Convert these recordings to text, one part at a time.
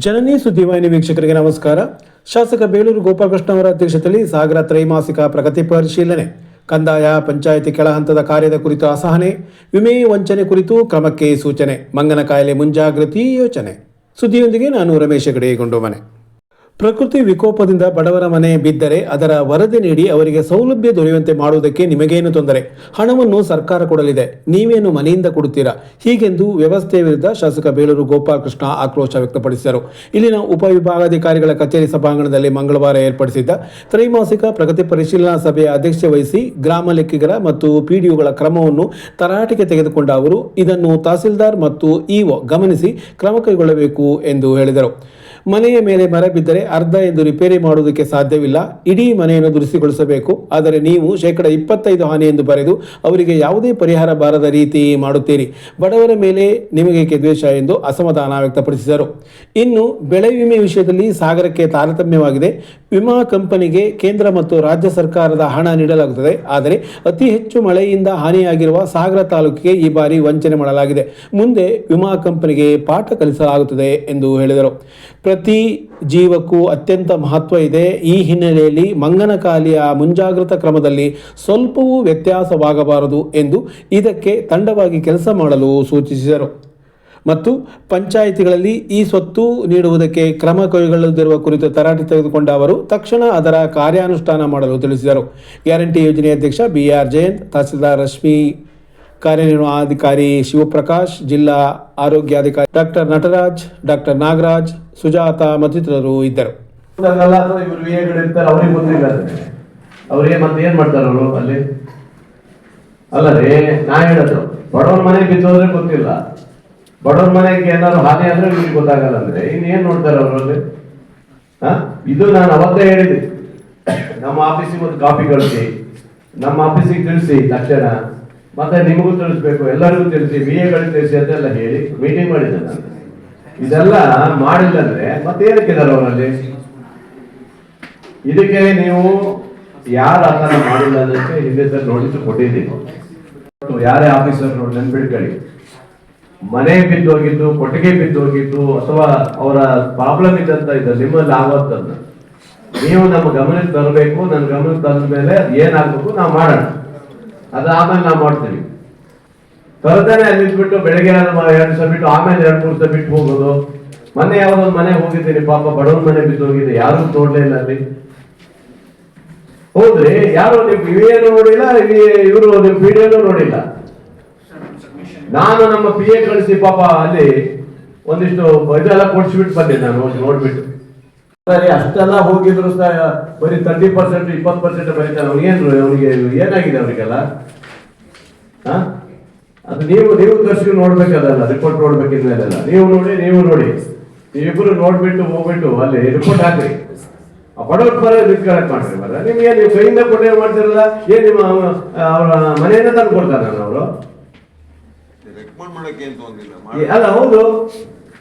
ಜನನಿ ಸುದ್ದಿವಾಹಿನಿ ವೀಕ್ಷಕರಿಗೆ ನಮಸ್ಕಾರ. ಶಾಸಕ ಬೇಳೂರು ಗೋಪಾಲಕೃಷ್ಣ ಅವರ ಅಧ್ಯಕ್ಷತೆಯಲ್ಲಿ ಸಾಗರ ತ್ರೈಮಾಸಿಕ ಪ್ರಗತಿ ಪರಿಶೀಲನೆ, ಕಂದಾಯ ಪಂಚಾಯಿತಿ ಕೆಳಹಂತದ ಕಾರ್ಯದ ಕುರಿತು ಅಸಹನೆ, ವಿಮೆ ವಂಚನೆ ಕುರಿತು ಕ್ರಮಕ್ಕೆ ಸೂಚನೆ, ಮಂಗನ ಕಾಯಿಲೆ ಮುಂಜಾಗೃತಿ ಯೋಚನೆ. ಸುದ್ದಿಯೊಂದಿಗೆ ನಾನು ರಮೇಶ್ ಹೆಗಡೆ, ಗುಂಡೋಮನೆ. ಪ್ರಕೃತಿ ವಿಕೋಪದಿಂದ ಬಡವರ ಮನೆ ಬಿದ್ದರೆ ಅದರ ವರದಿ ನೀಡಿ ಅವರಿಗೆ ಸೌಲಭ್ಯ ದೊರೆಯುವಂತೆ ಮಾಡುವುದಕ್ಕೆ ನಿಮಗೇನು ತೊಂದರೆ? ಹಣವನ್ನು ಸರ್ಕಾರ ಕೊಡಲಿದೆ, ನೀವೇನು ಮನೆಯಿಂದ ಕೊಡುತ್ತೀರಾ? ಹೀಗೆಂದು ವ್ಯವಸ್ಥೆಯ ವಿರುದ್ಧ ಶಾಸಕ ಬೇಳೂರು ಗೋಪಾಲಕೃಷ್ಣ ಆಕ್ರೋಶ ವ್ಯಕ್ತಪಡಿಸಿದರು. ಇಲ್ಲಿನ ಉಪವಿಭಾಗಾಧಿಕಾರಿಗಳ ಕಚೇರಿ ಸಭಾಂಗಣದಲ್ಲಿ ಮಂಗಳವಾರ ಏರ್ಪಡಿಸಿದ್ದ ತ್ರೈಮಾಸಿಕ ಪ್ರಗತಿ ಪರಿಶೀಲನಾ ಸಭೆಯ ಅಧ್ಯಕ್ಷತೆ ವಹಿಸಿ ಗ್ರಾಮ ಲೆಕ್ಕಿಗರ ಮತ್ತು ಪಿಡಿಒಗಳ ಕ್ರಮವನ್ನು ತರಾಟೆಗೆ ತೆಗೆದುಕೊಂಡ ಅವರು ಇದನ್ನು ತಹಸೀಲ್ದಾರ್ ಮತ್ತು ಇಒ ಗಮನಿಸಿ ಕ್ರಮ ಕೈಗೊಳ್ಳಬೇಕು ಎಂದು ಹೇಳಿದರು. ಮನೆಯ ಮೇಲೆ ಮರ ಬಿದ್ದರೆ ಅರ್ಧ ಎಂದು ರಿಪೇರಿ ಮಾಡುವುದಕ್ಕೆ ಸಾಧ್ಯವಿಲ್ಲ, ಇಡೀ ಮನೆಯನ್ನು ದುರಸ್ತಿಗೊಳಿಸಬೇಕು. ಆದರೆ ನೀವು 25% ಹಾನಿ ಎಂದು ಬರೆದು ಅವರಿಗೆ ಯಾವುದೇ ಪರಿಹಾರ ಬಾರದ ರೀತಿ ಮಾಡುತ್ತೀರಿ. ಬಡವರ ಮೇಲೆ ನಿಮಗೆ ದ್ವೇಷ ಎಂದು ಅಸಮಾಧಾನ ವ್ಯಕ್ತಪಡಿಸಿದರು. ಇನ್ನು ಬೆಳೆ ವಿಮೆ ವಿಷಯದಲ್ಲಿ ಸಾಗರಕ್ಕೆ ತಾರತಮ್ಯವಾಗಿದೆ. ವಿಮಾ ಕಂಪನಿಗೆ ಕೇಂದ್ರ ಮತ್ತು ರಾಜ್ಯ ಸರ್ಕಾರದ ಹಣ ನೀಡಲಾಗುತ್ತದೆ. ಆದರೆ ಅತಿ ಹೆಚ್ಚು ಮಳೆಯಿಂದ ಹಾನಿಯಾಗಿರುವ ಸಾಗರ ತಾಲೂಕಿಗೆ ಈ ಬಾರಿ ವಂಚನೆ ಮಾಡಲಾಗಿದೆ. ಮುಂದೆ ವಿಮಾ ಕಂಪನಿಗೆ ಪಾಠ ಕಲಿಸಲಾಗುತ್ತದೆ ಎಂದು ಹೇಳಿದರು. ಪ್ರತಿ ಜೀವಕ್ಕೂ ಅತ್ಯಂತ ಮಹತ್ವ ಇದೆ. ಈ ಹಿನ್ನೆಲೆಯಲ್ಲಿ ಮಂಗನ ಕಾಯಿಲೆಯ ಮುಂಜಾಗ್ರತಾ ಕ್ರಮದಲ್ಲಿ ಸ್ವಲ್ಪವೂ ವ್ಯತ್ಯಾಸವಾಗಬಾರದು ಎಂದು ಇದಕ್ಕೆ ತಂಡವಾಗಿ ಕೆಲಸ ಮಾಡಲು ಸೂಚಿಸಿದರು. ಮತ್ತು ಪಂಚಾಯಿತಿಗಳಲ್ಲಿ ಈ ಸ್ವತ್ತು ನೀಡುವುದಕ್ಕೆ ಕ್ರಮ ಕೈಗೊಳ್ಳದಿರುವ ಕುರಿತು ತರಾಟೆ ತೆಗೆದುಕೊಂಡ ಅವರು ತಕ್ಷಣ ಅದರ ಕಾರ್ಯಾನುಷ್ಠಾನ ಮಾಡಲು ತಿಳಿಸಿದರು. ಗ್ಯಾರಂಟಿ ಯೋಜನೆ ಅಧ್ಯಕ್ಷ ಬಿಆರ್ ಜಯಂತ್, ತಹಸೀಲ್ದಾರ್ ರಶ್ಮಿ, ಕಾರ್ಯನಿರ್ವಹಣಾಧಿಕಾರಿ ಶಿವಪ್ರಕಾಶ್, ಜಿಲ್ಲಾ ಆರೋಗ್ಯಾಧಿಕಾರಿ ಡಾಕ್ಟರ್ ನಟರಾಜ್, ಡಾಕ್ಟರ್ ನಾಗರಾಜ್, ಸುಜಾತ ಮತ್ತಿತರರು ಇದ್ದರು. ಅವ್ರಿಗೆ ಮತ್ತೆ ಏನ್ ಮಾಡ್ತಾರ ಅವರು ಅಲ್ಲಿ? ಅಲ್ಲರೇ, ನಾ ಹೇಳೋದು ಬಡವ್ರ ಮನೆ ಬಿದ್ದೋದ್ರೆ ಗೊತ್ತಿಲ್ಲ, ಬಡವ್ರ ಮನೆಗೆ ಏನಾದ್ರು ಹಾನಿ ಆದ್ರೆ ಇವ್ರಿಗೆ ಗೊತ್ತಾಗಲ್ಲ ಅಂದ್ರೆ ಇನ್ನೇನ್ ನೋಡ್ತಾರ ಅವರಲ್ಲಿ? ಇದು ನಾನು ಅವತ್ತೇ ಹೇಳಿದೆ, ನಮ್ಮ ಆಫೀಸಿಗೆ ಒಂದು ಕಾಪಿ ಕಳಿಸಿ, ನಮ್ಮ ಆಫೀಸಿಗೆ ತಿಳಿಸಿ ತಕ್ಷಣ, ಮತ್ತೆ ನಿಮಗೂ ತಿಳಿಸ್ಬೇಕು, ಎಲ್ಲರಿಗೂ ತಿಳಿಸಿ, BA-ಗಳಿಗೆ ತಿಳಿಸಿ ಅಂತೆಲ್ಲ ಹೇಳಿ ಮೀಟಿಂಗ್ ಮಾಡಿದ್ದೆ ನಾನು. ಇದೆಲ್ಲ ಮಾಡಿಲ್ಲ ಅಂದ್ರೆ ಮತ್ತೆ ಏನಕ್ಕಿದ್ದಾರೆ ಅವರಲ್ಲಿ? ಇದಕ್ಕೆ ನೀವು ಯಾರು ಆತರ ಮಾಡಿಲ್ಲ ಅನ್ನೋದಕ್ಕೆ ಹಿಂದೆ ಸರ್ ನೋಟಿಸ್ ಕೊಟ್ಟಿದ್ದೀನಿ. ಯಾರೇ ಆಫೀಸರ್ ನೆನ್ಬಿಡ್ಕೊಳ್ಳಿ, ಮನೆ ಬಿದ್ದೋಗಿದ್ದು, ಕೊಟ್ಟಿಗೆ ಬಿದ್ದೋಗಿದ್ದು ಅಥವಾ ಅವರ ಪ್ರಾಬ್ಲಮ್ ಇದ್ದಂತ ಇದೆ ನಿಮ್ಮಲ್ಲಿ ಆಗೋದನ್ನ ನೀವು ನಮ್ಮ ಗಮನಕ್ಕೆ ತರಬೇಕು. ನನ್ನ ಗಮನಕ್ಕೆ ತಂದ ಮೇಲೆ ಏನಾಗಬೇಕು ನಾವು ಮಾಡೋಣ, ಅದು ಆಮೇಲೆ ನಾವು ಮಾಡ್ತೀವಿ. ತರದೇನೆ ಅಲ್ಲಿದ್ಬಿಟ್ಟು ಬೆಳಗ್ಗೆ 2 ದಿವಸ ಬಿಟ್ಟು ಆಮೇಲೆ 2-3 ದಿವಸ ಬಿಟ್ಟು ಹೋಗೋದು. ಮೊನ್ನೆ ಯಾವ್ದೊಂದು ಮನೆ ಹೋಗಿದ್ದೀನಿ, ಪಾಪ ಬಡವ್ರ ಮನೆ ಬಿದ್ದೋಗಿದೆ, ಯಾರು ನೋಡ್ಲೇ ಇಲ್ಲ ಅಲ್ಲಿ. ಹೌದ್ರಿ, ಯಾರು ನಿಮ್ ಏನು ನೋಡಿಲ್ಲ, ಇವರು ನಿಮ್ PDO ನೋಡಿಲ್ಲ. ನಾನು ನಮ್ಮ PA ಕಳಿಸಿ ಪಾಪ ಅಲ್ಲಿ ಒಂದಿಷ್ಟು ಇದೆಲ್ಲ ಕೊಡ್ಸ್ಬಿಟ್ಟು ಬಂದೆ ನಾನು ನೋಡ್ಬಿಟ್ಟು. ಸರಿ, ಅಷ್ಟೆಲ್ಲ ಹೋಗಿದ್ರು ಬರೀ 30%, 20% ಬರೀತಾರೆ. ಅವ್ನಿಗೆ ಏನಾಗಿದೆ ಅವರಿಗೆಲ್ಲ? ಅದು ನೀವು ದರ್ಶಕ ನೋಡ್ಬೇಕದಲ್ಲ, ರಿಪೋರ್ಟ್ ನೋಡ್ಬೇಕಿದ್ಮೇಲೆಲ್ಲ ನೀವು ನೋಡಿ ನೀವಿಬ್ರು ನೋಡ್ಬಿಟ್ಟು ಹೋಗ್ಬಿಟ್ಟು ಅಲ್ಲಿ ರಿಪೋರ್ಟ್ ಹಾಕ್ರಿ. ಬಡವ್ರ ಪರ ಕಲೆಕ್ಟ್ ಮಾಡ್ರಿ. ಬರ ನಿಮ್ಗೆ ನೀವು ಕೈಯಿಂದ ಕೊಟ್ಟೆ ಮಾಡ್ತಿರಲ್ಲ, ಏನ್ ನಿಮ್ಮ ಅವರ ಮನೆಯನ್ನ ತಂದು ಕೊಡ್ತಾರ ಅವರು? ಅಲ್ಲ, ಹೌದು,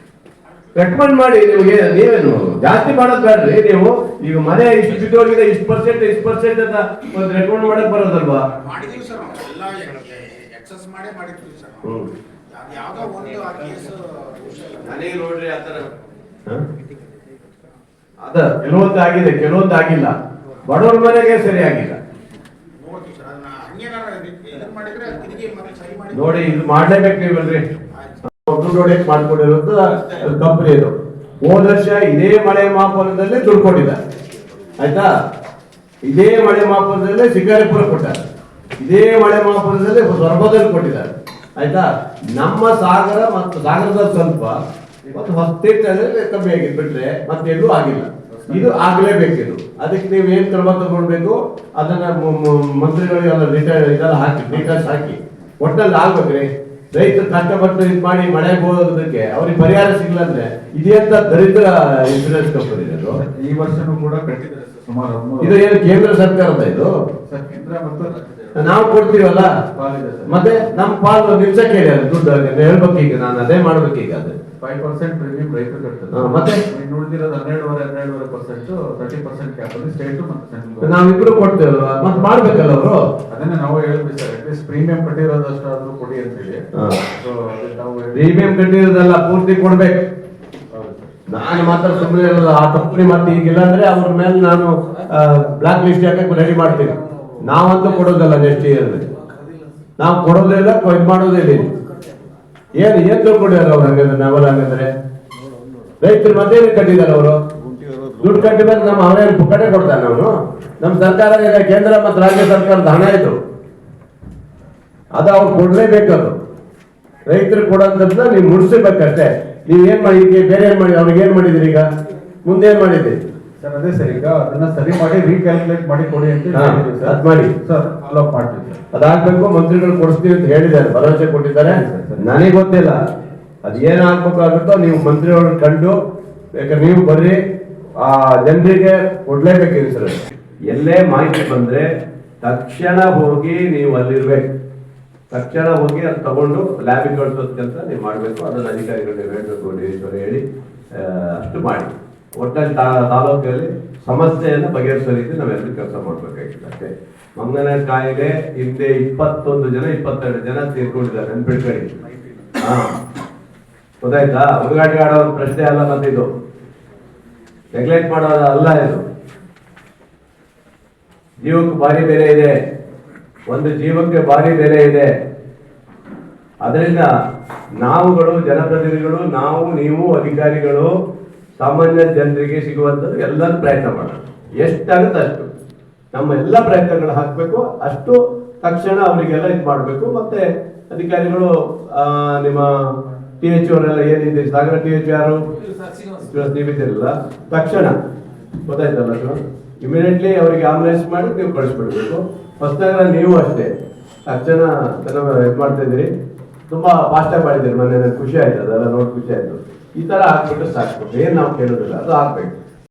ರೆಕಮೆಂಡ್ ಮಾಡಿ. ನಿಮ್ಗೆ ನೀವೇನು ಜಾಸ್ತಿ ಮಾಡೋದ್ ಬೇಡ್ರಿ. ನೀವು ಈಗ ಮನೆ ಇಷ್ಟು ಬಿದ್ದೋಗಿದೆ, ಇಷ್ಟು ಪರ್ಸೆಂಟ್ ಅಂತ ಒಂದು ರೆಕಮೆಂಡ್ ಮಾಡಕ್ ಬರೋದಲ್ವಾ? ನೋಡ್ರಿ ಆತರ ಅದ ಕೆಲವೊಂದು ಆಗಿದೆ, ಕೆಲವೊಂದು ಆಗಿಲ್ಲ. ಬಡವ್ರ ಮನೆಗೆ ಸರಿ ಆಗಿಲ್ಲ ನೋಡಿ. ಇದು ಮಾಡ್ಲೇಬೇಕು ನೀವಲ್ರಿ. ದುಡ್ಡು ಮಾಡ್ಕೊಂಡಿರೋದು ಕಂಪನಿ ಇದು. ಹೋದ ವರ್ಷ ಇದೇ ಮಳೆ ಮಾಪನದಲ್ಲಿ ದುಡ್ಡು ಕೊಟ್ಟಿದ್ದಾರೆ, ಆಯ್ತಾ? ಇದೇ ಮಳೆ ಮಾಪನದಲ್ಲೇ ಶಿಕಾರಿಪುರ ಕೊಟ್ಟಾರೆ, ಇದೇ ಮಳೆ ಮಾಪನದಲ್ಲಿ ಸೊರಬದಲ್ಲಿ ಕೊಟ್ಟಿದ್ದಾರೆ, ಆಯ್ತಾ? ನಮ್ಮ ಸಾಗರ ಮತ್ತು ಸಾಗರದಲ್ಲಿ ಸ್ವಲ್ಪ ಮತ್ತು ಹೊಸತೇಟಲ್ಲಿ ಕಮ್ಮಿ ಆಗಿದ್ ಬಿಟ್ರೆ ಮತ್ತೆಲ್ಲೂ ಆಗಿಲ್ಲ. ಇದು ಆಗ್ಲೇಬೇಕಿದು. ಅದಕ್ಕೆ ನೀವು ಏನ್ ಕ್ರಮ ತಗೊಳ್ಬೇಕು ಅದನ್ನ ಮಂತ್ರಿಗಳಿಗೆಲ್ಲ ಇದೆಲ್ಲ ಹಾಕಿ, ಡೀಟೇಲ್ಸ್ ಹಾಕಿ ಒಟ್ಟಲ್ಲಿ ಆಗ್ಬೇಕ್ರಿ. ರೈತರು ಕಷ್ಟಪಟ್ಟು ಇದು ಮಾಡಿ ಮಳೆ ಹೋಗೋದಕ್ಕೆ ಅವ್ರಿಗೆ ಪರಿಹಾರ ಸಿಗ್ಲ ಅಂದ್ರೆ ಇದೆಂತ ದರಿದ್ರ ಇನ್ಸೂರೆನ್ಸ್ ಕಂಪನಿ ಅದು. ಈ ವರ್ಷನೂ ಕೂಡ ಕಟ್ಟಿದ್ದಾರೆ ಸುಮಾರು. ಇದು ಏನು ಕೇಂದ್ರ ಸರ್ಕಾರದ? ಇದು ಕೇಂದ್ರ ಮತ್ತು ನಾವು ಕೊಡ್ತೀವಲ್ಲ, ಮತ್ತೆ ನಮ್ಮ ಪಾಲು ನಿಲ್ಸಕ್ಕೆ ಹೇಳಿ ದುಡ್ಡು ಹೇಳ್ಬೇಕು. ಈಗ ನಾನು ಅದೇ ಮಾಡ್ಬೇಕೀಗ. ಅದು 5% ಪ್ರೀಮಿಯಂ ರೈತರು ಕಟ್ತಾರೆ. ಮತ್ತೆ ನೋಡಿದಿರೋದು 12.5% 30% ಕ್ಯಾಪ್ ಅಲ್ಲಿ ಸ್ಟೇಟ್ ಮತ್ತು ಸೆಂಟ್ರಲ್ ನಾವಿಬ್ರು ಕೊಡ್ತೇವಲ್ವಾ, ಮತ್ತೆ ಮಾಡ್ಬೇಕಲ್ಲ ಅವರು. ಅದನ್ನ ನಾವು ಹೇಳ್ತೀವಿ ಸರ್, ಅಟ್ಲೀಸ್ಟ್ ಪ್ರೀಮಿಯಂ ಕಟ್ಟಿರೋದಷ್ಟಾದ್ರೂ ಕೊಡಿ ಅಂತೇಳಿ. ಪ್ರೀಮಿಯಂ ಕಟ್ಟಿರೋದಲ್ಲ, ಪೂರ್ತಿ ಕೊಡ್ಬೇಕು. ನಾನು ಮಾತ್ರ ಸುಮ್ಮನೆ ಇರೋದು ಆ ಕಂಪ್ನಿ ಮತ್ತೆ ಈಗಿಲ್ಲ ಅಂದ್ರೆ ಅವ್ರ ಮೇಲೆ ನಾನು ಬ್ಲಾಕ್ ಲಿಸ್ಟ್ ಹಾಕಕ್ಕೆ ರೆಡಿ ಮಾಡ್ತೀನಿ. ನಾವಂತೂ ಕೊಡೋದಲ್ಲ ನೆಕ್ಸ್ಟ್ ಇಯರ್, ನಾವು ಕೊಡೋದಿಲ್ಲ, ಇದು ಮಾಡೋದಿಲ್ಲ. ಏನ್ ತಿಳ್ಕೊಂಡಿದಾರ ಅವ್ರು? ಹಂಗಂದ್ರೆ ನಾವೆಲ್ಲ ಹಂಗಂದ್ರೆ ರೈತರು ಮತ್ತೆ ಕಟ್ಟಿದಾರೆ ಅವರು. ದುಡ್ಡು ಕಟ್ಟಿದ್ರೆ ನಮ್ಮ ಅವರೇನು ಪುಕ್ಕಟೆ ಕೊಡ್ತಾನೆ ಅವನು? ನಮ್ಮ ಸರ್ಕಾರ ಈಗ ಕೇಂದ್ರ ಮತ್ತು ರಾಜ್ಯ ಸರ್ಕಾರದ ಹಣ ಇದು, ಅದು ಅವ್ರು ಕೊಡ್ಲೇಬೇಕದು. ರೈತರು ಕೊಡೋಂಥದ್ದನ್ನ ನೀವು ಮುಡಿಸ್ಬೇಕಷ್ಟೇ. ನೀವ್ ಏನ್ ಮಾಡಿ, ಬೇರೆ ಏನ್ ಮಾಡಿ, ಅವ್ರಿಗೆ ಏನ್ ಮಾಡಿದ್ರಿ? ಈಗ ಮುಂದೆ ಏನ್ ಮಾಡಿದ್ರಿ ಸರ್? ಅದೇ ಸರ್, ಈಗ ಅದನ್ನ ಸರಿ ಮಾಡಿ ರೀಕ್ಯಾಲ್ಕುಲೇಟ್ ಮಾಡಿ ಕೊಡಿ ಅಂತ ಅದ್ ಮಾಡಿ ಸರ್, ಫಾಲೋ ಅಪ್ ಮಾಡ್ತೀವಿ ಸರ್. ಅದಾಗ್ಬೇಕು, ಮಂತ್ರಿಗಳು ಕೊಡಿಸ್ತೀವಿ ಅಂತ ಹೇಳಿದ್ದಾರೆ, ಭರವಸೆ ಕೊಟ್ಟಿದ್ದಾರೆ. ನನಗೆ ಗೊತ್ತಿಲ್ಲ ಅದ್ ಏನ್ ಆಗ್ಬೇಕಾಗುತ್ತೋ ನೀವು ಮಂತ್ರಿಗಳನ್ನ ಕಂಡು ಬೇಕಾದ್ರೆ ನೀವು ಬರ್ರಿ, ಆ ಜನರಿಗೆ ಕೊಡ್ಲೇಬೇಕು ಇನ್ಸೂರೆನ್ಸ್. ಎಲ್ಲೇ ಮಾಹಿತಿ ಬಂದ್ರೆ ತಕ್ಷಣ ಹೋಗಿ ನೀವು ಅಲ್ಲಿರ್ಬೇಕು. ತಕ್ಷಣ ಹೋಗಿ ಅದು ತಗೊಂಡು ಲ್ಯಾಬಿಗೆ ಕಳಿಸೋದ್ ಕೆಲಸ ನೀವು ಮಾಡಬೇಕು. ಅದನ್ನ ಅಧಿಕಾರಿಗಳಿಗೆ ಹೇಳಬೇಕು, ಡಿರೇಶ್ವರ ಹೇಳಿ ಅಷ್ಟು ಮಾಡಿ. ಒಟ್ಟಲ್ಲಿ ತಾಲೂಕಲ್ಲಿ ಸಮಸ್ಯೆಯನ್ನು ಬಗೆಹರಿಸೋ ರೀತಿ ನಾವೆಲ್ಲರೂ ಕೆಲಸ ಮಾಡ್ಬೇಕಾಗಿತ್ತು ಅಷ್ಟೇ. ಮಂಗನ ಕಾಯಿಲೆ ಹಿಂದೆ 21 ಜನ 22 ಜನ ತೀರ್ಕೊಂಡಿದ್ದಾರೆ, ನೆನ್ಪಿಡ್ಕೊಳ್ಳಿ. ಹಾ, ಗೊತ್ತಾಯ್ತಾ? ಹುಡುಗಾಟ ಆಡೋ ಪ್ರಶ್ನೆ ಅಲ್ಲ, ಮತ್ತೆ ಇದು ನೆಗ್ಲೆಕ್ಟ್ ಮಾಡೋದು ಅಲ್ಲ. ಇದು ಜೀವಕ್ಕೆ ಭಾರಿ ಬೆಲೆ ಇದೆ, ಒಂದು ಜೀವಕ್ಕೆ ಭಾರಿ ಬೆಲೆ ಇದೆ. ಅದರಿಂದ ನಾವುಗಳು, ಜನಪ್ರತಿನಿಧಿಗಳು, ನಾವು, ನೀವು, ಅಧಿಕಾರಿಗಳು, ಸಾಮಾನ್ಯ ಜನರಿಗೆ ಸಿಗುವಂಥದ್ದು ಎಲ್ಲರೂ ಪ್ರಯತ್ನ ಮಾಡೋಣ. ಎಷ್ಟಾಗುತ್ತೆ ಅಷ್ಟು ನಮ್ಮ ಎಲ್ಲ ಪ್ರಯತ್ನಗಳು ಹಾಕಬೇಕು. ಅಷ್ಟು ತಕ್ಷಣ ಅವರಿಗೆಲ್ಲ ಇದು ಮಾಡಬೇಕು. ಮತ್ತೆ ಅಧಿಕಾರಿಗಳು ನಿಮ್ಮ TH ಅವರೆಲ್ಲ ಏನಿದೆ, ಸಾಗರ TH ಯಾರು ನೀವಿದ್ದೀರಲ್ಲ, ತಕ್ಷಣ ಗೊತ್ತಾಯ್ತಲ್ಲ ಸರ್, ಇಮಿಡಿಯೇಟ್ಲಿ ಅವರಿಗೆ ಆಂಬುಲೆನ್ಸ್ ಮಾಡಿ ನೀವು ಕಳಿಸ್ಬಿಡ್ಬೇಕು. ಹೊಸದಾಗಿ ನೀವು ಅಷ್ಟೇ ತಕ್ಷಣ ಇದು ಮಾಡ್ತಾ ಇದ್ದೀರಿ, ತುಂಬಾ ಫಾಸ್ಟಾಗಿ ಮಾಡಿದ್ದೀರಿ. ಮೊನ್ನೆ ನನಗೆ ಖುಷಿ ಆಯ್ತು, ಅದೆಲ್ಲ ನೋಡಿ ಖುಷಿ ಆಯ್ತು. ಈ ತರ ಹಾಕ್ಬಿಟ್ಟು ಸಾಕ್ಬೇಕು, ಏನ್ ನಾವು ಕೇಳೋದಿಲ್ಲ, ಅದು ಹಾಕ್ಬೇಕು.